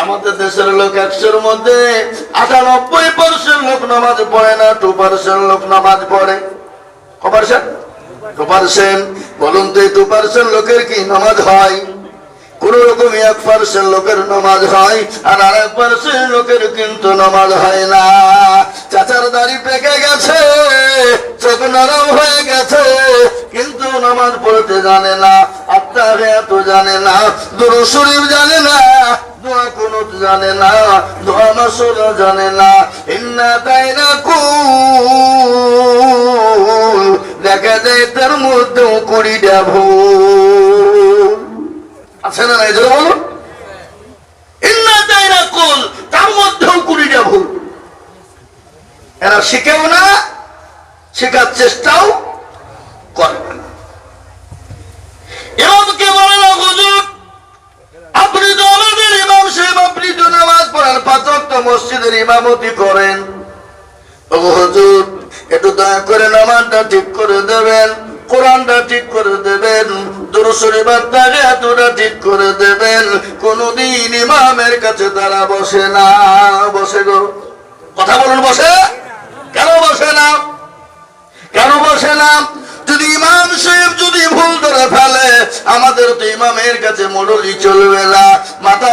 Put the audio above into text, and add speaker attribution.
Speaker 1: আমাদের দেশের লোক 100-র মধ্যে 98% লোক নামাজ পড়ে না, 2% লোক নামাজ পড়ে। কত%? 2%। বলুন তো এই 2% লোকের কি নামাজ হয়? কোন রকম 1% লোকের নামাজ হয়, আর 1% লোকের কিন্তু নামাজ হয় না। চাচার দাড়ি পেকে গেছে, চোখ নরম হয়ে গেছে, কিন্তু নামাজ পড়তে জানে না, আত্মাহিয়াত জানে না, দুরূদ শরীফ জানে না, দোয়া কুনুত জানে না, দোয়া মাসুরা জানে না। ইন্না তাইনাকুল দেখা যায় তার মধ্যেও 20টা ভুল আছে না? এই জন্য বলুন ইন্না তাইনাকুল, তার মধ্যেও 20টা ভুল। এরা শিখেও না, শেখার চেষ্টাও করবে না। ইমামকে বলে না, হুজুর আপনি তো আমাদের ইমাম সাহেব, আপনি তো নামাজ পড়ার 5 ওয়াক্ত মসজিদের ইমামতি করেন, ও হুজুর একটু দয়া করে নামাজটা ঠিক করে দেবেন, কোরআনটা ঠিক করে দেবেন, দুরূদ শরীফের তাহিয়াতটা ঠিক করে দেবেন। কোনদিন ইমামের কাছে তারা বসে না। বসে গো? কথা বলুন, বসে? কেন বসে না? কেন বসে না? যদি ইমাম সাহেব যদি ভুল ধরে ফেলে, আমাদের তো ইমামের কাছে মডলি চলবে না, মাথা